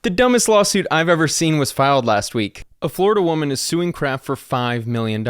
The dumbest lawsuit I've ever seen was filed last week. A Florida woman is suing Kraft for $5 million.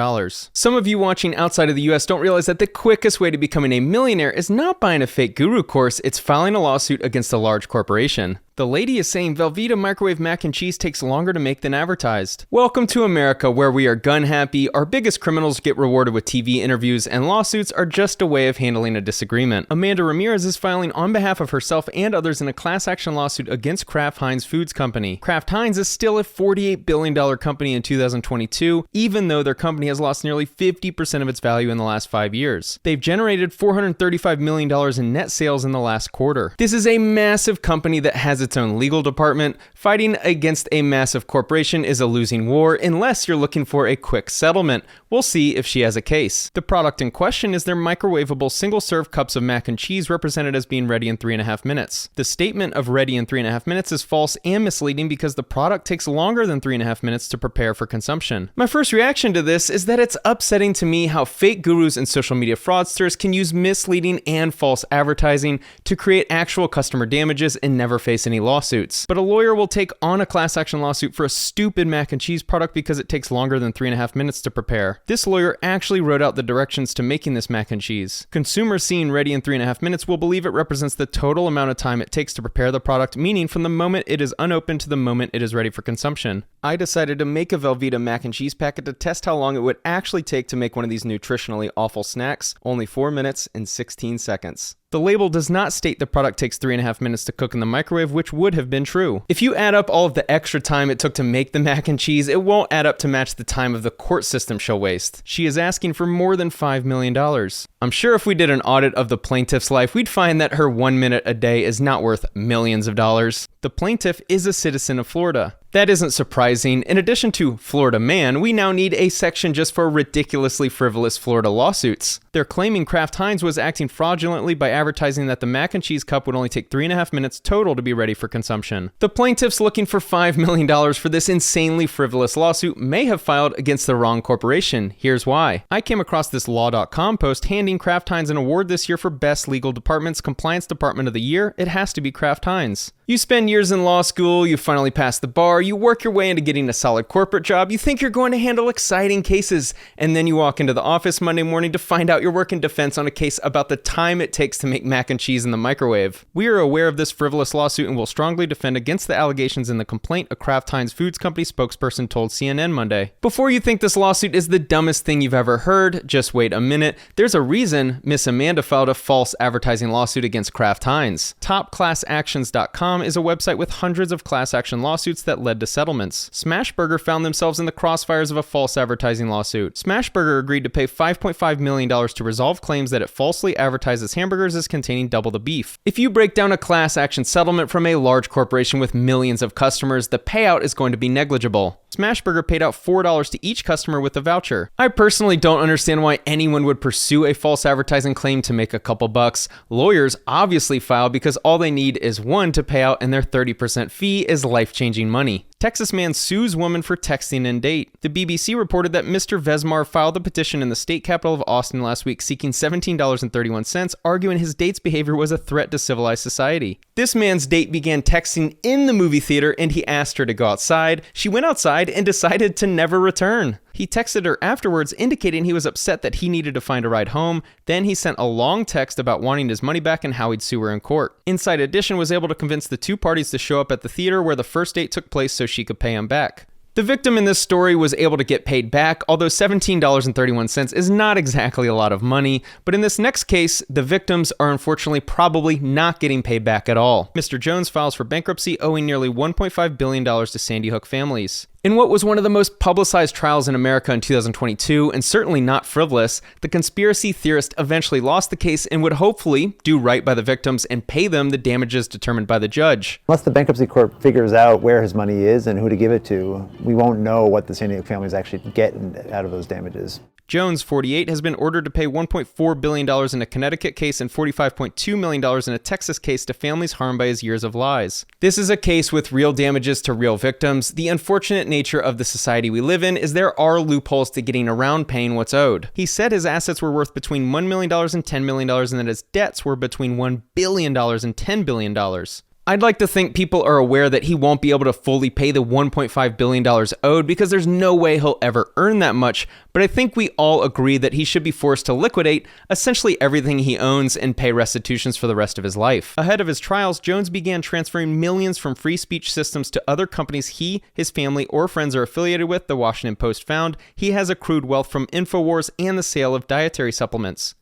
Some of you watching outside of the US don't realize that the quickest way to becoming a millionaire is not buying a fake guru course, it's filing a lawsuit against a large corporation. The lady is saying Velveeta microwave mac and cheese takes longer to make than advertised. Welcome to America, where we are gun happy, our biggest criminals get rewarded with TV interviews, and lawsuits are just a way of handling a disagreement. Amanda Ramirez is filing on behalf of herself and others in a class action lawsuit against Kraft Heinz Foods Company. Kraft Heinz is still a $48 billion company in 2022, even though their company has lost nearly 50% of its value in the last 5 years. They've generated $435 million in net sales in the last quarter. This is a massive company that has its own legal department. Fighting against a massive corporation is a losing war unless you're looking for a quick settlement. We'll see if she has a case. The product in question is their microwavable single-serve cups of mac and cheese represented as being ready in 3.5 minutes. The statement of ready in 3.5 minutes is false and misleading because the product takes longer than 3.5 minutes to prepare for consumption. My first reaction to this is that it's upsetting to me how fake gurus and social media fraudsters can use misleading and false advertising to create actual customer damages and never face any lawsuits. But a lawyer will take on a class action lawsuit for a stupid mac and cheese product because it takes longer than 3.5 minutes to prepare. This lawyer actually wrote out the directions to making this mac and cheese. Consumers seeing ready in 3.5 minutes will believe it represents the total amount of time it takes to prepare the product, meaning from the moment it is unopened to the moment it is ready for consumption. I decided to make a Velveeta mac and cheese packet to test how long it would actually take to make one of these nutritionally awful snacks, only 4 minutes and 16 seconds. The label does not state the product takes 3.5 minutes to cook in the microwave, which would have been true. If you add up all of the extra time it took to make the mac and cheese, it won't add up to match the time of the court system she'll waste. She is asking for more than $5 million. I'm sure if we did an audit of the plaintiff's life, we'd find that her 1 minute a day is not worth millions of dollars. The plaintiff is a citizen of Florida. That isn't surprising. In addition to Florida man, we now need a section just for ridiculously frivolous Florida lawsuits. They're claiming Kraft Heinz was acting fraudulently by advertising that the mac and cheese cup would only take 3.5 minutes total to be ready for consumption. The plaintiffs looking for $5 million for this insanely frivolous lawsuit may have filed against the wrong corporation. Here's why. I came across this law.com post handing Kraft Heinz an award this year for Best Legal Department's Compliance Department of the Year. It has to be Kraft Heinz. You spend years in law school, you finally pass the bar, you work your way into getting a solid corporate job, you think you're going to handle exciting cases, and then you walk into the office Monday morning to find out you're working defense on a case about the time it takes to make mac and cheese in the microwave. We are aware of this frivolous lawsuit and will strongly defend against the allegations in the complaint, a Kraft Heinz Foods Company spokesperson told CNN Monday. Before you think this lawsuit is the dumbest thing you've ever heard, just wait a minute. There's a reason Miss Amanda filed a false advertising lawsuit against Kraft Heinz. TopClassActions.com is a website with hundreds of class action lawsuits that led to settlements. Smashburger found themselves in the crossfires of a false advertising lawsuit. Smashburger agreed to pay $5.5 million to resolve claims that it falsely advertises hamburgers as containing double the beef. If you break down a class action settlement from a large corporation with millions of customers, the payout is going to be negligible. Smashburger paid out $4 to each customer with a voucher. I personally don't understand why anyone would pursue a false advertising claim to make a couple bucks. Lawyers obviously file because all they need is one to pay out, and their 30% fee is life-changing money. Texas man sues woman for texting and date. The BBC reported that Mr. Vesmar filed a petition in the state capital of Austin last week seeking $17.31, arguing his date's behavior was a threat to civilized society. This man's date began texting in the movie theater and he asked her to go outside. She went outside and decided to never return. He texted her afterwards, indicating he was upset that he needed to find a ride home. Then he sent a long text about wanting his money back and how he'd sue her in court. Inside Edition was able to convince the two parties to show up at the theater where the first date took place so she could pay him back. The victim in this story was able to get paid back, although $17.31 is not exactly a lot of money. But in this next case, the victims are unfortunately probably not getting paid back at all. Mr. Jones files for bankruptcy, owing nearly $1.5 billion to Sandy Hook families. In what was one of the most publicized trials in America in 2022, and certainly not frivolous, the conspiracy theorist eventually lost the case and would hopefully do right by the victims and pay them the damages determined by the judge. Unless the bankruptcy court figures out where his money is and who to give it to, we won't know what the Sandy Hook families actually get out of those damages. Jones, 48, has been ordered to pay $1.4 billion in a Connecticut case and $45.2 million in a Texas case to families harmed by his years of lies. This is a case with real damages to real victims. The unfortunate nature of the society we live in is there are loopholes to getting around paying what's owed. He said his assets were worth between $1 million and $10 million and that his debts were between $1 billion and $10 billion. I'd like to think people are aware that he won't be able to fully pay the $1.5 billion owed because there's no way he'll ever earn that much, but I think we all agree that he should be forced to liquidate essentially everything he owns and pay restitutions for the rest of his life. Ahead of his trials, Jones began transferring millions from free speech systems to other companies he, his family, or friends are affiliated with, the Washington Post found. He has accrued wealth from InfoWars and the sale of dietary supplements.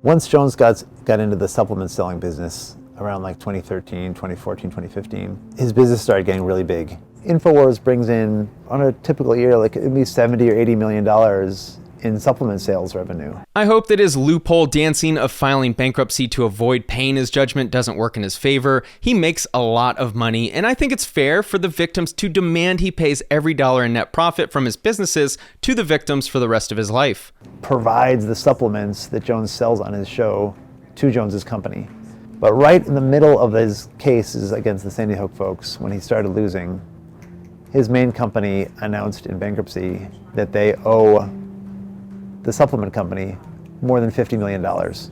Once Jones got into the supplement selling business around like 2013, 2014, 2015, his business started getting really big. InfoWars brings in, on a typical year, like at least $70 or $80 million in supplement sales revenue. I hope that his loophole dancing of filing bankruptcy to avoid paying his judgment doesn't work in his favor. He makes a lot of money, and I think it's fair for the victims to demand he pays every dollar in net profit from his businesses to the victims for the rest of his life. Provides the supplements that Jones sells on his show to Jones's company. But right in the middle of his cases against the Sandy Hook folks, when he started losing, his main company announced in bankruptcy that they owe the supplement company more than $50 million.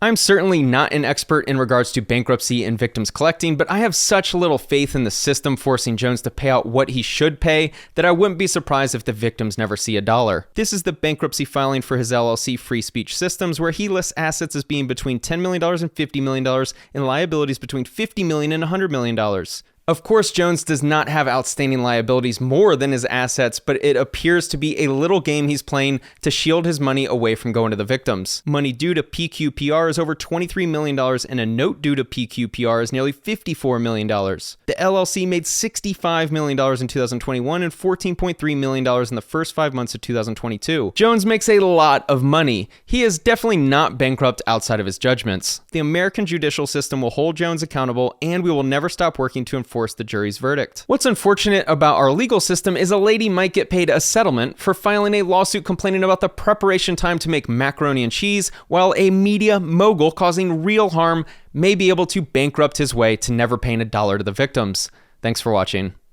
I'm certainly not an expert in regards to bankruptcy and victims collecting, but I have such little faith in the system forcing Jones to pay out what he should pay that I wouldn't be surprised if the victims never see a dollar. This is the bankruptcy filing for his LLC Free Speech Systems, where he lists assets as being between $10 million and $50 million and liabilities between $50 million and $100 million. Of course, Jones does not have outstanding liabilities more than his assets, but it appears to be a little game he's playing to shield his money away from going to the victims. Money due to PQPR is over $23 million, and a note due to PQPR is nearly $54 million. The LLC made $65 million in 2021 and $14.3 million in the first 5 months of 2022. Jones makes a lot of money. He is definitely not bankrupt outside of his judgments. The American judicial system will hold Jones accountable, and we will never stop working to enforce the jury's verdict. What's unfortunate about our legal system is a lady might get paid a settlement for filing a lawsuit complaining about the preparation time to make macaroni and cheese, while a media mogul causing real harm may be able to bankrupt his way to never paying a dollar to the victims. Thanks for watching.